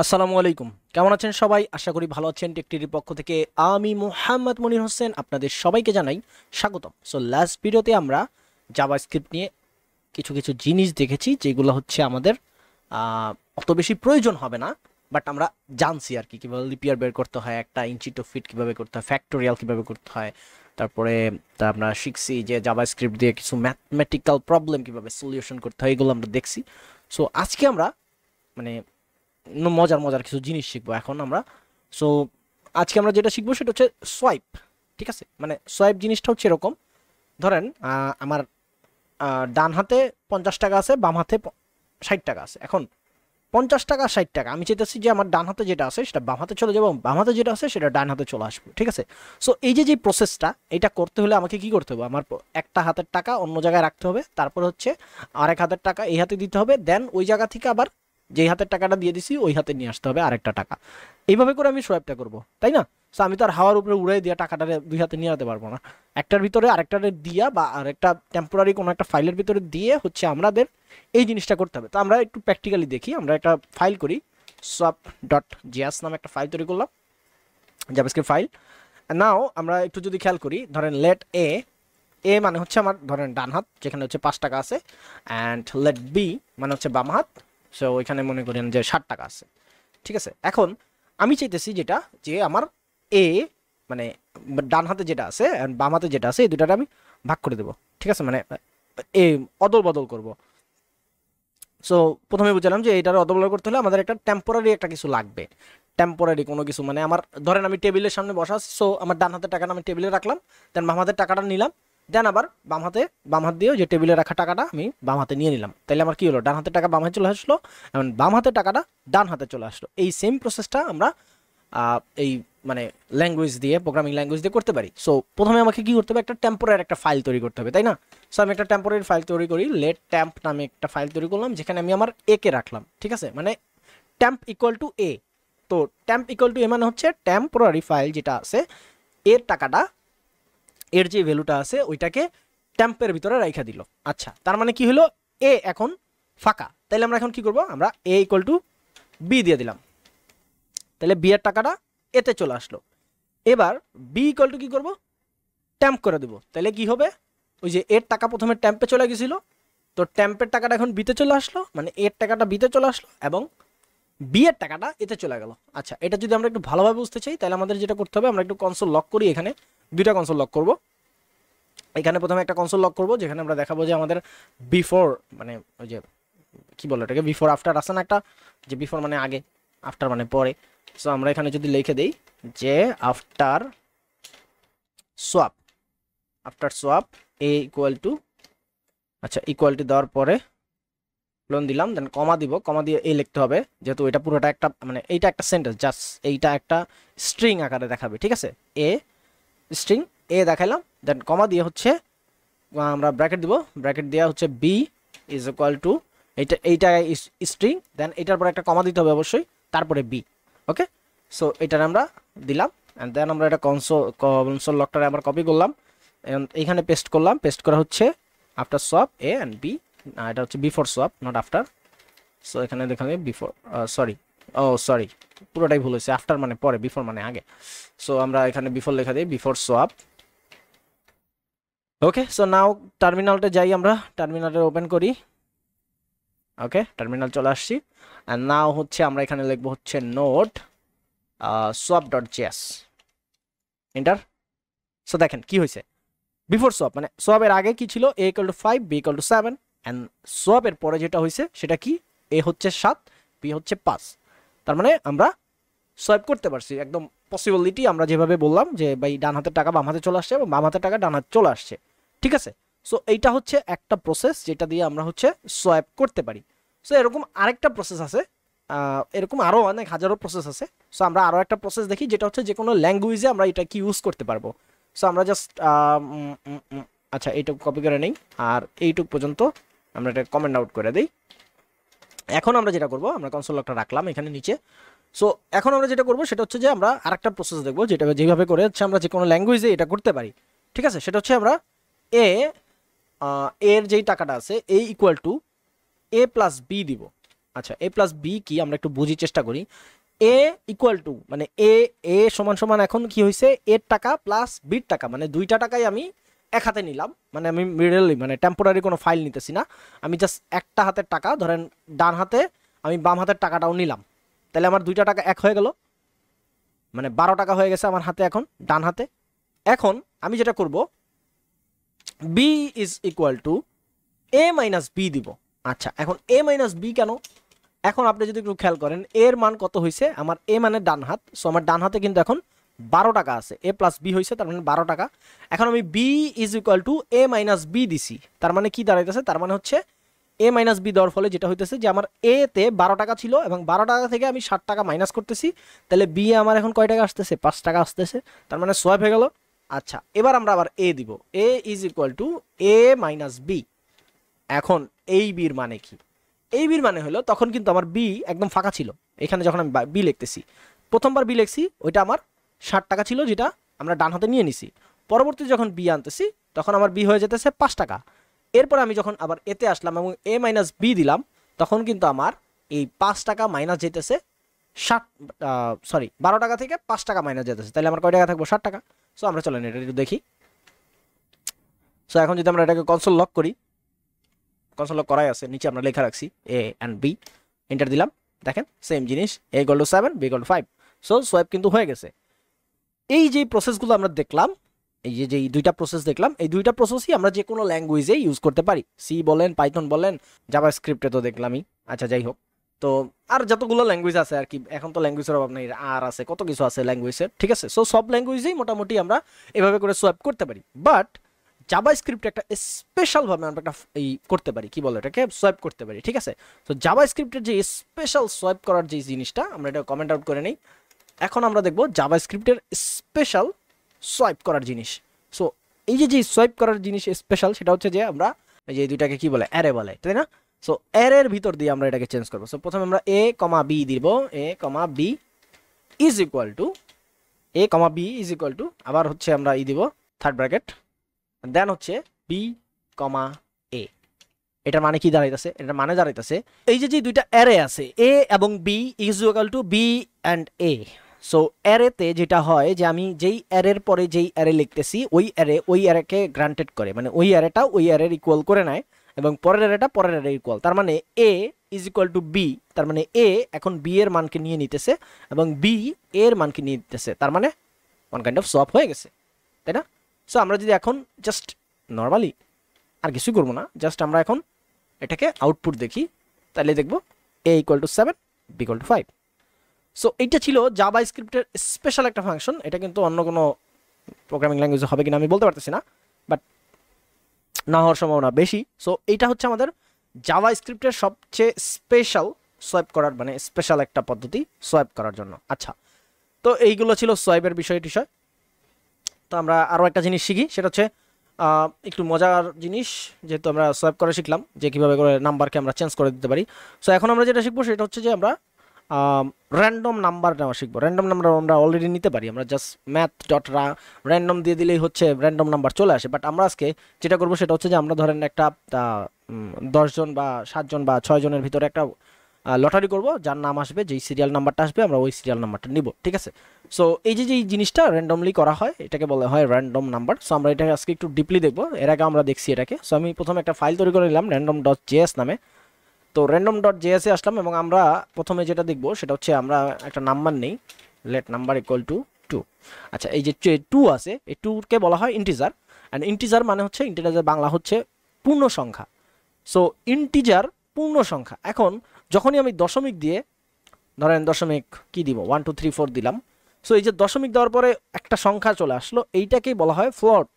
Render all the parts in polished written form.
আসসালামু আলাইকুম। কেমন আছেন সবাই? আশা করি ভালো আছেন। টেকটির পক্ষ থেকে আমি মোহাম্মদ মনির হোসেন আপনাদের সবাইকে জানাই স্বাগতম। সো লাস্ট ভিডিওতে আমরা জাভাস্ক্রিপ্ট নিয়ে কিছু কিছু জিনিস দেখেছি যেগুলো হচ্ছে আমাদের অত বেশি প্রয়োজন হবে না, বাট আমরা জানছি আর কি কীভাবে লিপিয়ার বের করতে হয়, একটা ইঞ্চি টু ফিট কীভাবে করতে হয়, ফ্যাক্টোরিয়াল কীভাবে করতে হয়। তারপরে আমরা শিখছি যে জাভাস্ক্রিপ্ট দিয়ে কিছু ম্যাথমেটিক্যাল প্রবলেম কীভাবে সলিউশন করতে হয়, এগুলো আমরা দেখছি। সো আজকে আমরা মানে মজার মজার কিছু জিনিস শিখবো এখন আমরা। সো আজকে আমরা যেটা শিখবো সেটা হচ্ছে সোয়াইপ। ঠিক আছে, মানে সোয়াইপ জিনিসটা হচ্ছে এরকম। ধরেন আমার ডান হাতে 50 টাকা আছে, বাম হাতে 60 টাকা আছে। এখন 50 টাকা 60 টাকা আমি চাইতেছি যে আমার ডান হাতে যেটা আছে সেটা বাম হাতে চলে যাবো, বাম হাতে যেটা আছে সেটা ডান হাতে চলে আসবে। ঠিক আছে, সো এই যে প্রসেসটা, এটা করতে হলে আমাকে কি করতে হবে? আমার একটা হাতের টাকা অন্য জায়গায় রাখতে হবে, তারপর হচ্ছে আরেক হাতের টাকা এই হাতে দিতে হবে, দেন ওই জায়গা থেকে আবার যেই হাতের টাকাটা দিয়ে দিছি ওই হাতে নিয়ে আসতে হবে আরেকটা টাকা। এইভাবে করে আমি সোয়াইপটা করবো, তাই না? সো আমি তো আর হাওয়ার উপরে উড়াই দিয়ে টাকাটা দুই হাতে নিয়ে যেতে পারবো না। একটার ভিতরে আরেকটা দিয়া বা আরেকটা টেম্পোরারি কোনো একটা ফাইলের ভিতরে দিয়ে হচ্ছে আমাদের এই জিনিসটা করতে হবে। তো আমরা একটু প্র্যাকটিক্যালি দেখি। আমরা একটা ফাইল করি, সোয়াপ ডট জিএস নামে একটা ফাইল তৈরি করলাম, জাভাস্ক্রিপ্ট ফাইল। নাও আমরা একটু যদি খেয়াল করি, ধরেন লেট এ, এ মানে হচ্ছে আমার ধরেন ডান হাত, যেখানে হচ্ছে 5 টাকা আছে, অ্যান্ড লেট বি মানে হচ্ছে বাম হাত। সো ওইখানে মনে করেন যে 60 টাকা আছে। ঠিক আছে, এখন আমি চাইতেছি যেটা, যে আমার এ মানে ডান হাতে যেটা আছে and বাম হাতে যেটা আছে এই দুটাটা আমি ভাগ করে দেবো। ঠিক আছে, মানে এ অদল বদল করব। সো প্রথমে বুঝলাম যে এটার অদল বদল করতে হলে আমাদের একটা টেম্পোরারি একটা কিছু লাগবে। টেম্পোরারি কোনো কিছু মানে আমার ধরেন আমি টেবিলের সামনে বসা আছি, সো আমার ডান হাতের টাকাটা আমি টেবিলে রাখলাম, দেন বাম হাতের টাকাটা নিলাম, দেন আবার বাম হাত দিয়েও যে টেবিলে রাখা টাকাটা আমি বাম হাতে নিয়ে নিলাম। তাইলে আমার কি হলো? ডান হাতের টাকা বাম হাতে চলে আসলো, এবং বাম হাতের টাকাটা ডান হাতে চলে আসলো। এই সেম প্রসেসটা আমরা এই মানে ল্যাঙ্গুয়েজ দিয়ে, প্রোগ্রামিং ল্যাঙ্গুয়েজ দিয়ে করতে পারি। সো প্রথমে আমাকে কি করতে হবে? একটা টেম্পোরারি একটা ফাইল তৈরি করতে হবে, তাই না? সো আমি একটা টেম্পোরারি ফাইল তৈরি করি, লেট ট্যাম্প নামে একটা ফাইল তৈরি করলাম, যেখানে আমি আমার এ কে রাখলাম। ঠিক আছে, মানে ট্যাম্প ইকুয়াল টু এ। তো ট্যাম্প ইকুয়াল টু এ মানে হচ্ছে টেম্পোরারি ফাইল যেটা আছে, এর টাকাটা, এর যে ভ্যালুটা আছে ওইটাকে ট্যাম্পের ভিতরে রাইখা দিল। আচ্ছা, তার মানে কি হলো? এ এখন ফাঁকা। তাইলে আমরা এখন কি করব? আমরা এ ইকুয়াল টু বি দিয়ে দিলাম, তাহলে বি এর টাকাটা এতে চলে আসলো। এবার বি ইকুয়াল টু কি করব? ট্যাম্প করে দেবো। তাহলে কি হবে? ওই যে এর টাকা প্রথমে ট্যাম্পে চলে গেছিল, তো ট্যাম্পের টাকাটা এখন বিতে চলে আসলো, মানে এর টাকাটা বিতে চলে আসলো এবং বি এর টাকাটা এতে চলে গেল। আচ্ছা, এটা যদি আমরা একটু ভালোভাবে বুঝতে চাই তাহলে আমাদের যেটা করতে হবে, আমরা একটু কনসোল লক করি। এখানে দুইটা কনসোল লক করব। এখানে প্রথমে একটা কনসোল লক করব, যেখানে আমরা দেখাবো যে আমাদের বিফোর, মানে ওই যে কি বলে এটাকে, বিফোর আফটার আসে না একটা, যে বিফোর মানে আগে, আফটার মানে পরে। সো আমরা এখানে যদি লিখে দেই যে after swap, after swap A equal to, আচ্ছা ইকুয়াল টু দেওয়ার পরে লোন দিলাম, দেন কমা দিব, কমা দিয়ে এ লিখতে হবে, যেহেতু এটা পুরোটা একটা মানে এইটা একটা সেন্টেন্স, জাস্ট এইটা একটা স্ট্রিং আকারে দেখাবে। ঠিক আছে, এ স্ট্রিং এ দেখাইলাম, দেন কমা দিয়ে হচ্ছে আমরা ব্র্যাকেট দিব, ব্র্যাকেট দেওয়া হচ্ছে বি ইজ ইকুয়াল টু এইটা স্ট্রিং, দেন এটার পর একটা কমা দিতে হবে অবশ্যই, তারপরে বি। ওকে, সো এটার আমরা দিলাম, অ্যান্ড দেন আমরা এটা কনসোল লকটারে আমরা কপি করলাম, এইখানে পেস্ট করলাম। পেস্ট করা হচ্ছে after swap A and B, এটা হচ্ছে before swap not after. So এখানে দেখাবে বিফোর, সরি, ও সরি, পুরোটাই ভুল হয়েছে, আফটার মানে পরে, বিফোর মানে আগে। সো আমরা এখানে বিফোর লেখা দিই, বিফোর সোয়াপ। ওকে, সো নাও টার্মিনালটা যাই, আমরা টার্মিনালটা ওপেন করি। ওকে, টার্মিনাল চলে আসছি, অ্যান্ড নাও হচ্ছে আমরা এখানে লিখবো হচ্ছে node swap dot JS, enter. So দেখেন কি হয়েছে, বিফোর সোয়াপ মানে সোয়াপের আগে কি ছিল? A equal to 5, B equal to 7, and সোয়াপের পরে যেটা হয়েছে সেটা কি? এ হচ্ছে 7, বি হচ্ছে 5। তার মানে আমরা সোয়াইপ করতে পারছি একদম পসিবিলিটি, আমরা যেভাবে বললাম যে ভাই ডান হাতের টাকা বাম হাতে চলে আসছে এবং বাম হাতের টাকা ডান হাতে চলে আসছে। ঠিক আছে, সো এইটা হচ্ছে একটা প্রসেস যেটা দিয়ে আমরা হচ্ছে সোয়াইপ করতে পারি। সো এরকম আরেকটা প্রসেস আছে, এরকম আরও অনেক হাজারো প্রসেস আছে। সো আমরা আরও একটা প্রসেস দেখি, যেটা হচ্ছে যে কোনো ল্যাঙ্গুয়েজে আমরা এটা কি ইউজ করতে পারবো। সো আমরা জাস্ট আচ্ছা এইটুকু কপি করে নেই, আর এইটুক পর্যন্ত আমরা এটা কমেন্ট আউট করে দিই। এখন আমরা যেটা করবো, আমরা কনসোল লকটা রাখলাম এখানে নিচে। সো এখন আমরা যেটা করবো সেটা হচ্ছে যে আমরা আরেকটা প্রসেস দেখবো, যেটা যেভাবে করে হচ্ছে আমরা যে কোনো ল্যাঙ্গুয়েজে এটা করতে পারি। ঠিক আছে, সেটা হচ্ছে আমরা এ এর যেই টাকাটা আছে A equal to A plus B দিব। আচ্ছা এ প্লাস বি কি আমরা একটু বুঝি চেষ্টা করি। এ ইকুয়াল টু মানে এ এ সমান সমান এখন কি হয়েছে এর টাকা প্লাস বির টাকা, মানে দুইটা টাকাই আমি এক হাতে নিলাম, মানে আমি মিডলি মানে টেম্পোরারি কোনো ফাইল নিতেছি না, আমি জাস্ট একটা হাতের টাকা ধরেন ডান হাতে আমি বাম হাতের টাকাটাও নিলাম, তাহলে আমার দুইটা টাকা এক হয়ে গেল, মানে 12 টাকা হয়ে গেছে আমার হাতে এখন ডান হাতে। এখন আমি যেটা করব B is equal to A minus B দিব। আচ্ছা এখন এ মাইনাস বি কেন, এখন আপনি যদি একটু খেয়াল করেন এর মান কত হয়েছে, আমার এ মানে ডান হাত, সো আমার ডান হাতে কিন্তু এখন 12 টাকা আছে, এ প্লাস বি হয়েছে তার মানে 12 টাকা। এখন আমি B is equal to A minus B দিছি, তার মানে কি দাঁড়াইতেছে, তার মানে হচ্ছে এ মাইনাস বি দেওয়ার ফলে যেটা হইতেছে যে আমার এ তে 12 টাকা ছিল এবং 12 টাকা থেকে আমি 60 টাকা মাইনাস করতেছি, তাহলে বি আমার এখন কয় টাকা আসতেছে 5 টাকা আসতেছে, তার মানে সোয়াপ হয়ে গেল। আচ্ছা এবার আমরা আবার এ দিব, A is equal to A minus B. এখন এই বির মানে কি, এই বির মানে হলো তখন কিন্তু আমার বি একদম ফাঁকা ছিল, এখানে যখন আমি বি লিখতেছি প্রথমবার বি লিখছি ওইটা আমার 60 টাকা ছিল যেটা আমরা ডান হাতে নিয়ে নিছি, পরবর্তী যখন বি আনতেছি তখন আমার বি হয়ে যেতেছে 5 টাকা। এরপর আমি যখন আবার এতে আসলাম এবং এ মাইনাস বি দিলাম তখন কিন্তু আমার এই 5 টাকা মাইনাস যেতেছে 12 টাকা থেকে 5 টাকা মাইনাস যেতেছে, তাহলে আমার কয় টাকা থাকবো 60 টাকা। সো আমরা চলেন এটা একটু দেখি। সো এখন যদি আমরা এটাকে কনসোল লক করি, কনসোল লক করাই আছে, নিচে আমরা লেখা রাখছি এ অ্যান্ড বি, এন্টার দিলাম, দেখেন সেম জিনিস A equal to 7 B equal to 5। So swap কিন্তু হয়ে গেছে। এই যে প্রসেসগুলো আমরা দেখলাম, এই যে দুইটা প্রসেস দেখলাম, এই দুইটা প্রসেসই আমরা যে কোনো ল্যাঙ্গুয়েজে ইউজ করতে পারি, সি বলেন পাইথন বলেন জাভাস্ক্রিপ্টে তো দেখলামই। আচ্ছা যাই হোক, তো আর যতগুলো ল্যাঙ্গুয়েজ আছে আর কি, এখন তো ল্যাঙ্গুয়েজের অভাব নেই, আর আছে কত কিছু আছে ল্যাঙ্গুয়েজের, ঠিক আছে। সো সব ল্যাঙ্গুয়েজেই মোটামুটি আমরা এভাবে করে সোয়াইপ করতে পারি, বাট জাভাস্ক্রিপ্ট একটা স্পেশালভাবে আমরা একটা এই করতে পারি, কি বলে এটাকে সোয়াইপ করতে পারি, ঠিক আছে। তো জাভাস্ক্রিপ্টের যে স্পেশাল সোয়াইপ করার যে জিনিসটা আমরা এটা কমেন্ট আউট করে নেই। এখন আমরা দেখব জাভাস্ক্রিপ্টের স্পেশাল সোয়াইপ করার জিনিস। সো এই যে সোয়াইপ করার জিনিস স্পেশাল সেটা হচ্ছে যে আমরা এই যে দুইটাকে কি বলে অ্যারে বলে, তাই না। সো অ্যারের ভিতর দিয়ে আমরা এটাকে চেঞ্জ করবো। সো প্রথমে আমরা এ কমা বি দিব, A comma B is equal to A comma B is equal to আবার হচ্ছে আমরা ই দিব থার্ড ব্র্যাকেট, দেন হচ্ছে বি কমা এ। এটার মানে কি দাঁড়াইতেছে, এটার মানে দাঁড়াইতেছে এই যে দুইটা অ্যারে আছে এ এবং B is equal to B and A. So অ্যারেতে যেটা হয় যে আমি যেই অ্যারের পরে যেই অ্যারে লিখতেছি ওই অ্যারেকে গ্রান্টেড করে, মানে ওই অ্যারেটা ওই অ্যারের ইকুয়াল করে নেয় এবং পরের অ্যারেটা পরের অ্যারে ইকুয়াল, তার মানে এ ইজ ইকুয়াল টু বি, তার মানে এ এখন বি এর মানকে নিয়ে নিতেছে এবং বি এর মানকে নিয়ে নিতেছে, তার মানে ওয়ান কাইন্ড অফ সোয়াপ হয়ে গেছে, তাই না। সো আমরা যদি এখন জাস্ট নর্মালি আর কিছুই করবো না, জাস্ট আমরা এখন এটাকে আউটপুট দেখি, তাহলে দেখবো A equal to 7 B equal to 5। So এইটা ছিল জাভাস্ক্রিপ্টের স্পেশাল একটা ফাংশন, এটা কিন্তু অন্য কোনো প্রোগ্রামিং ল্যাঙ্গুয়েজে হবে কিনা আমি বলতে পারতেছি না, বাট না হওয়ার সম্ভাবনা বেশি। সো এইটা হচ্ছে আমাদের জাভাস্ক্রিপ্টের সবচেয়ে স্পেশাল সোয়াইপ করার, মানে স্পেশাল একটা পদ্ধতি সোয়াইপ করার জন্য। আচ্ছা তো এইগুলো ছিল সোয়াইপের বিষয়। তো আমরা আরও একটা জিনিস শিখি, সেটা হচ্ছে একটু মজার জিনিস, যেহেতু আমরা সোয়াইপ করে শিখলাম যে কীভাবে করে নাম্বারকে আমরা চেঞ্জ করে দিতে পারি। সো এখন আমরা যেটা শিখবো সেটা হচ্ছে যে আমরা র্যান্ডম নাম্বার নেওয়া শিখবো। র্যান্ডম নাম্বার আমরা অলরেডি নিতে পারি, আমরা জাস্ট ম্যাথ ডট র্যান্ডম দিয়ে দিলেই হচ্ছে র্যান্ডম নাম্বার চলে আসে। বাট আমরা আজকে যেটা করবো সেটা হচ্ছে যে আমরা ধরেন একটা 10 জন বা 7 জন বা 6 জনের ভিতরে একটা লটারি করব, যার নাম আসবে যেই সিরিয়াল নাম্বারটা আসবে আমরা ওই সিরিয়াল নাম্বারটা নিব, ঠিক আছে। সো এই যে জিনিসটা র্যান্ডমলি করা হয় এটাকে বলা হয় র্যান্ডম নাম্বার। সো আমরা এটাকে আজকে একটু ডিপলি দেখবো, এর আগে আমরা দেখছি এটাকে। সো আমি প্রথমে একটা ফাইল তৈরি করে নিলাম র্যান্ডম ডট জেএস নামে। তো র্যান্ডম ডট জেএসে আসলাম এবং আমরা প্রথমে যেটা দেখবো সেটা হচ্ছে আমরা একটা নাম্বার নেই, লেট নাম্বার ইকুয়াল টু 2। আচ্ছা এই যে 2 আছে, এই 2কে বলা হয় ইন্টিজার, অ্যান্ড ইন্টিজার মানে হচ্ছে ইন্টিজার বাংলা হচ্ছে পূর্ণ সংখ্যা। সো ইন্টিজার পূর্ণ সংখ্যা। এখন যখনই আমি দশমিক দিয়ে ধরেন দশমিক কি দিব 1 2 3 4 দিলাম, সো এই যে দশমিক দেওয়ার পরে একটা সংখ্যা চলে আসলো, এইটাকেই বলা হয় ফ্লট,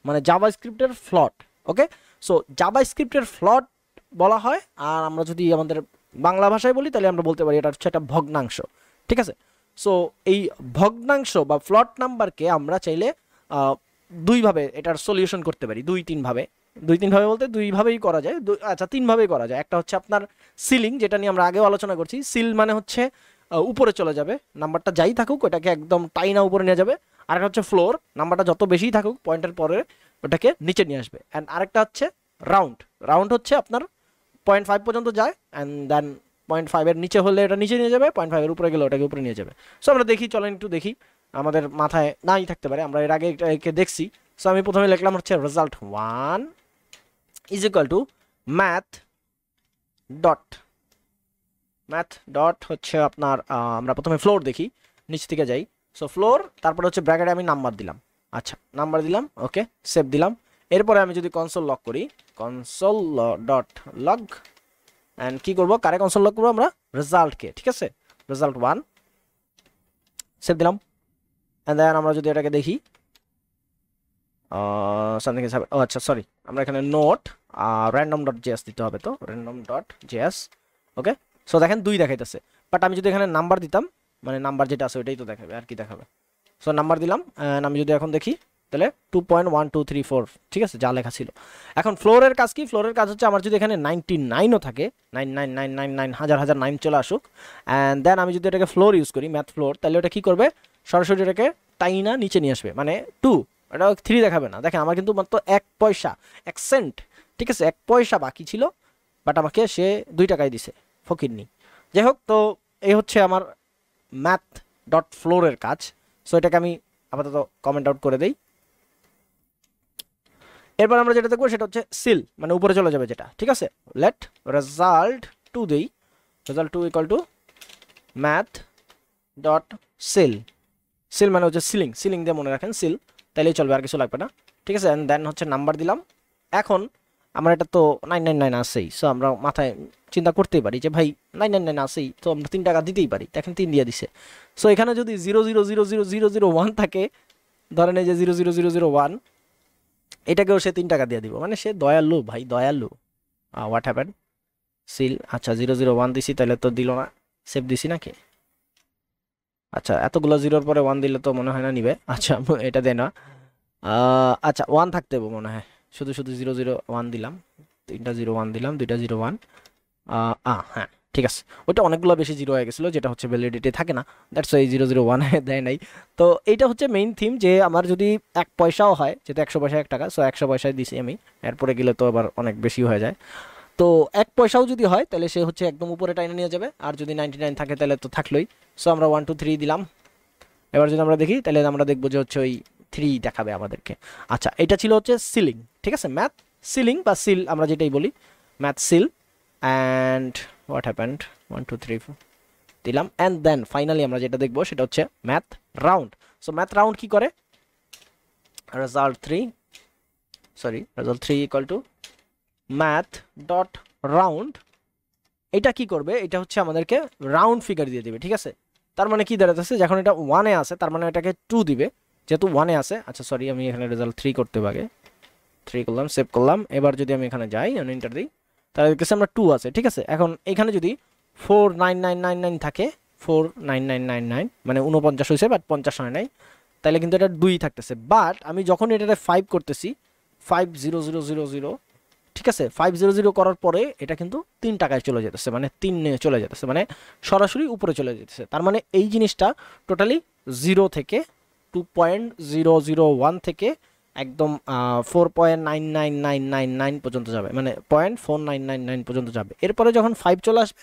মানে জাভাস্ক্রিপ্টের ফ্লট। ওকে, সো জাভাস্ক্রিপ্টের ফ্লট বলা হয়। আর আমরা যদি আমাদের বাংলা ভাষায় বলি তাহলে আমরা বলতে পারি এটা হচ্ছে একটা ভগ্নাংশ, ঠিক আছে। সো এই ভগ্নাংশ বা ফ্লট নাম্বারকে আমরা চাইলে দুইভাবে এটার সলিউশন করতে পারি, দুই তিন ভাবে বলতে দুইভাবেই করা যায়, আচ্ছা 3 ভাবেই করা যায়। একটা হচ্ছে আপনার সিলিং, যেটা নিয়ে আমরা আগেও আলোচনা করছি। সিল মানে হচ্ছে উপরে চলে যাবে, নাম্বারটা যাই থাকুক ওটাকে একদম টাইনা উপরে নিয়ে যাবে। আরেকটা হচ্ছে ফ্লোর, নাম্বারটা যত বেশি থাকুক পয়েন্টের পরে ওটাকে নিচে নিয়ে আসবে। অ্যান্ড আরেকটা হচ্ছে রাউন্ড হচ্ছে আপনার 0.5 পর্যন্ত যায় অ্যান্ড দেন 0.5 এর নিচে হলে এটা নিচে নিয়ে যাবে, 0.5 এর উপরে গেলে ওটাকে উপরে নিয়ে যাবে। সো আমরা দেখি, চলেন একটু দেখি, আমাদের মাথায় নাই থাকতে পারে, আমরা এর আগে একে দেখছি। সো আমি প্রথমে লিখলাম হচ্ছে result 1 is equal to math dot হচ্ছে আপনার আমরা প্রথমে ফ্লোর দেখি, নিচ থেকে যাই। সো ফ্লোর, তারপরে হচ্ছে ব্র্যাকেটে আমি নাম্বার দিলাম, আচ্ছা নাম্বার দিলাম, ওকে সেভ দিলাম। এরপরে আমি যদি কনসোল লক করি, কনসোল ডট লগ, অ্যান্ড কি করবো, কারে কনসোল লক করবো আমরা, রেজাল্টকে, ঠিক আছে রেজাল্ট 1 সেভ দিলাম। অ্যান্ড দেন আমরা যদি এটাকে দেখি সামথিং ইজ হ্যাপেন, ও আচ্ছা সরি, আমরা এখানে নোট র্যান্ডম ডট জেএস দিতে হবে, তো র্যান্ডম ডট জেএস, ওকে। সো দেখেন 2 দেখাইতেছে, বাট আমি যদি এখানে নাম্বার দিতাম, মানে নাম্বার যেটা আছে ওইটাই তো দেখাবে, আর কি দেখাবে। সো নাম্বার দিলাম, আমি যদি এখন দেখি তাহলে 2.1234, ঠিক আছে যা লেখা ছিল। এখন ফ্লোরের কাজ কি, ফ্লোরের কাজ হচ্ছে আমার যদি এখানে 99ও থাকে, 99999 হাজার হাজার 9 চলে আসুক, অ্যান্ড দেন আমি যদি এটাকে ফ্লোর ইউজ করি, ম্যাথ ফ্লোর, তাহলে ওটা কি করবে, সরাসরি এটাকে টাইনা নিচে নিয়ে আসবে, মানে 2, এটা 3 দেখাবে না। দেখেন আমার কিন্তু মাত্র 1 পয়সা 1 সেন্ট, ঠিক আছে 1 পয়সা বাকি ছিল, বাট আমাকে সে 2 টাকায় দিছে, ফকিরনি। যাই হোক, তো এই হচ্ছে আমার ম্যাথ ডট ফ্লোরের কাজ। সো এটাকে আমি আপাতত কমেন্ট আউট করে দেই। এরপর আমরা যেটা দেখবো সেটা হচ্ছে সিল, মানে উপরে চলে যাবে যেটা, ঠিক আছে। লেট রেজাল্ট 2 দেই, result 2 equal to math dot seal, seal মানে হচ্ছে সিলিং, সিলিং দিয়ে মনে রাখেন সিল, তাইলেই চলবে, আর কিছু লাগবে না, ঠিক আছে। অ্যান্ড দেন হচ্ছে নাম্বার দিলাম। এখন আমরা এটা তো 999 আসেই, সো আমরা মাথায় চিন্তা করতেই পারি যে ভাই 999 আসেই, তো আমরা 3 টাকা দিতেই পারি, দেখেন 3 দিয়ে দিছে। সো এখানে যদি 0000001 থাকে, ধরেন এই যে 00001, এটাকেও সে 3 টাকা দিয়ে দিব, মানে সে দয়ালু ভাই, দয়ালু। হোয়াট হ্যাপেন, সিল, আচ্ছা 001 দিছি, তাহলে তো দিল না, সেভ দিছি নাকি, আচ্ছা এতগুলো জিরোর পরে 1 দিলে তো মনে হয় না নিবে, আচ্ছা এটা দেয় না, আচ্ছা 1 থাকতে হবে মনে হয়, শুধু শুধু 001 দিলাম, 3টা 01 দিলাম, 2টা 01, হ্যাঁ ঠিক আছে, ওইটা অনেকগুলো বেশি জিরো হয়ে গেছিলো, যেটা হচ্ছে ভ্যালিডিটি থাকে না, দ্যাটস ওয়াই 001 দেয় নাই। তো এইটা হচ্ছে মেইন থিম, যে আমার যদি 1 পয়সাও হয়, যেহেতু 100 পয়সা 1 টাকা, সো 100 পয়সায় দিছি আমি, এরপরে গেলে তো আবার অনেক বেশি হয়ে যায়। তো 1 পয়সাও যদি হয় তাহলে সে হচ্ছে একদম উপরে টাইনে নিয়ে যাবে, আর যদি 99 থাকে তাহলে তো থাকলোই। সো আমরা 1 2 3 দিলাম। এবার যদি আমরা দেখি তাহলে আমরা দেখবো যে হচ্ছে ওই 3 দেখাবে আমাদেরকে। আচ্ছা এটা ছিল হচ্ছে সিলিং, ঠিক আছে, ম্যাথ সিলিং বা সিল আমরা যেটাই বলি, math seal. And what happened, 1 2 3 4 দিলাম। অ্যান্ড দেন ফাইনালি আমরা যেটা দেখবো সেটা হচ্ছে math round. So math round কি করে, result 3 equal to math dot round, এটা কি করবে, এটা হচ্ছে আমাদেরকে রাউন্ড ফিগার দিয়ে দিবে, ঠিক আছে। তার মানে কি দাঁড়াতেছে, যখন এটা 1-এ আসে তার মানে এটাকে 2 দিবে, যেহেতু 1-এ আসে। আচ্ছা সরি, আমি এখানে রেজাল্ট 3 করতে পাগে, 3 করলাম, সেভ করলাম। এবার যদি আমি এখানে যাই, আমি এন্টার দিই, তাহলে কাছে আমরা 2 আছে, ঠিক আছে। এখন এখানে যদি 49999 থাকে, 49999 মানে 49 হয়েছে, বাট 50 হয় নাই, তাহলে কিন্তু এটা 2 থাকতেছে। বাট আমি যখন এটাতে 5 করতেছি, 50000, ঠিক আছে, 500 করার পরে এটা কিন্তু 3 টাকায় চলে যেতেছে, মানে 3 চলে যেতেছে, মানে সরাসরি উপরে চলে যেতেছে। তার মানে এই জিনিসটা টোটালি 0 থেকে 2.001 থেকে একদম 4.99999 পর্যন্ত যাবে, মানে 0.4999 পর্যন্ত যাবে। এরপরে যখন 5 চলে আসবে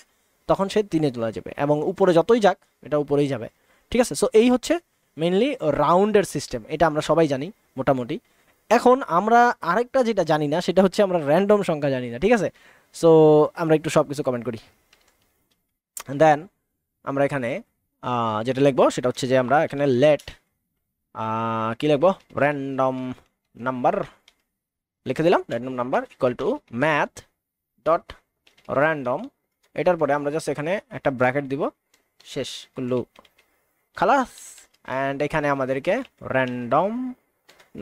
তখন সে 3-এ চলে যাবে, এবং উপরে যতই যাক এটা উপরেই যাবে, ঠিক আছে। সো এই হচ্ছে মেইনলি রাউন্ডের সিস্টেম, এটা আমরা সবাই জানি মোটামুটি। এখন আমরা আরেকটা যেটা জানি না সেটা হচ্ছে আমরা র্যান্ডম সংখ্যা জানি না, ঠিক আছে। সো আমরা একটু সব কিছু কমেন্ট করি, দেন আমরা এখানে যেটা লিখবো সেটা হচ্ছে যে আমরা এখানে লেট কি লিখবো, র্যান্ডম নাম্বার লিখে দিলাম, random number equal to math dot random. এটার পরে আমরা জাস্ট এখানে একটা ব্র্যাকেট দিব, শেষ করলু খালাস। অ্যান্ড এখানে আমাদেরকে র্যান্ডম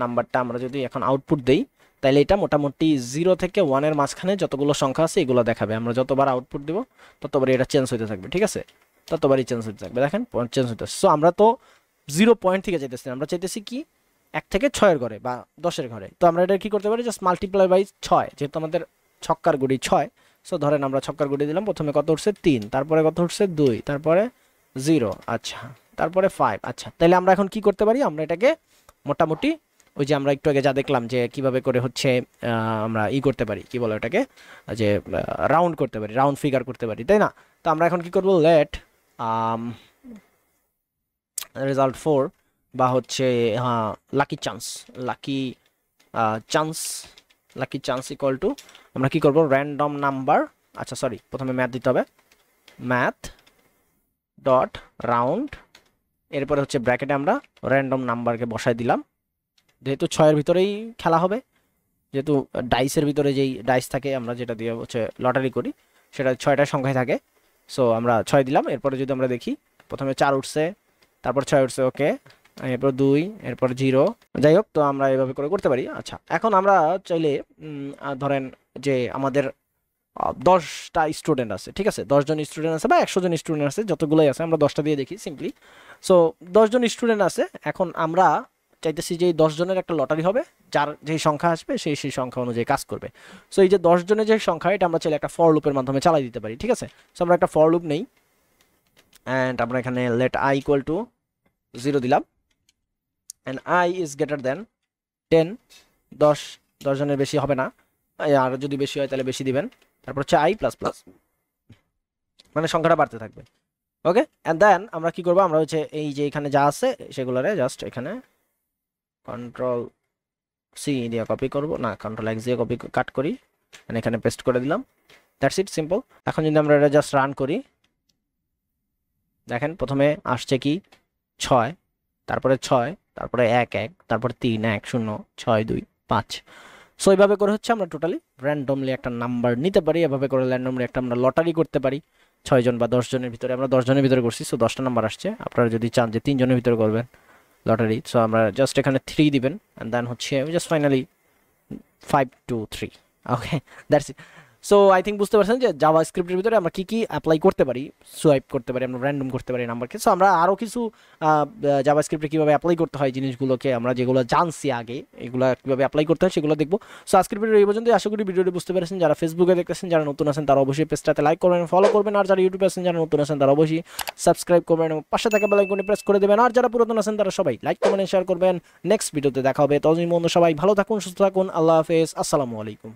নাম্বারটা আমরা যদি এখন আউটপুট দেই, তাহলে এটা মোটামুটি 0 থেকে 1-এর মাঝখানে যতগুলো সংখ্যা আছে এগুলো দেখাবে। আমরা যতবার আউটপুট দিব ততবারই এটা চেঞ্জ হতে থাকবে, ঠিক আছে, ততবারই চেঞ্জ হতে থাকবে। দেখেন চেঞ্জ হতেছে। সো আমরা তো 0 পয়েন্ট থেকে চাইতেছি, আমরা চাইতেছি কি 1 থেকে 6-এর ঘরে বা 10-এর ঘরে। তো আমরা এটা কি করতে পারি, জাস্ট মাল্টিপ্লাই বাই 6, যেহেতু আমাদের ছক্কার গুড়ি 6। সো ধরেন আমরা ছক্কার গুড়ি দিলাম, প্রথমে কত উঠছে 3, তারপরে কত উঠছে 2, তারপরে 0, আচ্ছা তারপরে 5। আচ্ছা তাহলে আমরা এখন কি করতে পারি, আমরা এটাকে মোটামুটি ওই যে আমরা একটু আগে যা দেখলাম যে কিভাবে করে হচ্ছে আমরা করতে পারি, কি বলে ওটাকে, যে রাউন্ড করতে পারি, রাউন্ড ফিগার করতে পারি, তাই না? তো আমরা এখন কি করব, লেট রেজাল্ট 4 বা হচ্ছে lucky chance, lucky chance, lucky chance equal to আমরা কি করব, র্যান্ডম নাম্বার, আচ্ছা সরি প্রথমে ম্যাথ দিতে হবে, ম্যাথ ডট রাউন্ড, এরপরে হচ্ছে ব্র্যাকেটে আমরা র্যান্ডম নাম্বারকে বসাই দিলাম, যেহেতু 6-এর ভিতরেই খেলা হবে, যেহেতু ডাইসের ভিতরে যেই ডাইস থাকে আমরা যেটা দিয়ে হচ্ছে লটারি করি সেটা 6টা সংখ্যায় থাকে। সো আমরা 6 দিলাম, এরপরে যদি আমরা দেখি প্রথমে 4 উঠছে, তারপর 6 উঠছে, ওকে, এরপর 2, এরপর 0, যাই হোক। তো আমরা এভাবে করে করতে পারি। আচ্ছা এখন আমরা চাইলে ধরেন যে আমাদের 10টা স্টুডেন্ট আছে, ঠিক আছে, 10 জন স্টুডেন্ট আছে বা 100 জন স্টুডেন্ট আছে, যতগুলোই আছে আমরা 10টা দিয়ে দেখি সিম্পলি। সো 10 জন স্টুডেন্ট আছে, এখন আমরা চাইতেছি যে এই 10 জনের একটা লটারি হবে, যার যেই সংখ্যা আসবে সেই সংখ্যা অনুযায়ী কাজ করবে। সো এই যে 10 জনের যে সংখ্যা, এটা আমরা চাইলে একটা ফর লুপের মাধ্যমে চালাই দিতে পারি, ঠিক আছে। সো আমরা একটা ফর লুপ নেই, অ্যান্ড আমরা এখানে লেট i ইকুয়াল টু 0 দিলাম, and i is greater than 10, 10 জনের বেশি হবে না, আর যদি বেশি হয় তাহলে বেশি দিবেন, তারপর হচ্ছে i প্লাস প্লাস, মানে সংখ্যাটা বাড়তে থাকবে, ওকে। অ্যান্ড দেন আমরা কি করবো, আমরা হচ্ছে এই যে এখানে যা আছে সেগুলোরে জাস্ট এখানে কন্ট্রোল সি দিয়ে কপি করব, না কন্ট্রোল এক্স দিয়ে কপি কাট করি, এখানে পেস্ট করে দিলাম, দ্যাটস ইট, সিম্পল। এখন যদি আমরা এটা জাস্ট রান করি, দেখেন প্রথমে আসছে কি 6, তারপরে 6, তারপরে 1 1, তারপরে 3 1 0 6 2 5। সো এইভাবে করে হচ্ছে আমরা টোটালি র্যান্ডমলি একটা নাম্বার নিতে পারি, এভাবে করে র্যান্ডমলি একটা আমরা লটারি করতে পারি 6 জন বা 10 জনের ভিতরে। আমরা 10 জনের ভিতরে করছি, সো 10টা নাম্বার আসছে। আপনারা যদি চান যে 3 জনের ভিতরে করবেন লটারি, সো আমরা জাস্ট এখানে 3 দিবেন, অ্যান্ড দেন হচ্ছে just finally 5 2 3, okay, that's it. So I think বুঝতে পারছেন যে জাভা স্ক্রিপ্টের ভিতরে আমরা কি কি অ্যাপ্লাই করতে পারি, সোয়াইপ করতে পারি, আমরা র্যান্ডম করতে পারি নাম্বারকে। সো আমরা আরও কিছু জাভা স্ক্রিপ্টে কীভাবে অ্যাপ্লাই করতে হয় জিনিসগুলোকে, আমরা যেগুলো জানছি আগে এগুলো কীভাবে অ্যাপ্লাই করতে হয় সেগুলো দেখবো। সো আজকের ভিডিও এই পর্যন্ত, আশা করি ভিডিওটি বুঝতে পেরেছেন। যারা ফেসবুকে দেখতেছেন, যারা নতুন আছেন তারা অবশ্যই পেজটাতে লাইক করবেন, ফলো করবেন, আর যারা ইউটিউবে আছেন, যারা নতুন আছেন তারা অবশ্যই সাবস্ক্রাইব করবেন এবং পাশে থাকা বেল আইকনে প্রেস করে দেবেন, আর যারা পুরাতন আছেন তারা সবাই লাইক কমেন্ট শেয়ার করবেন। নেক্সট ভিডিওতে দেখা হবে, ততদিন বন্ধু সবাই ভালো থাকুন, সুস্থ থাকুন, আল্লাহ হাফেজ, আসসালামু আলাইকুম।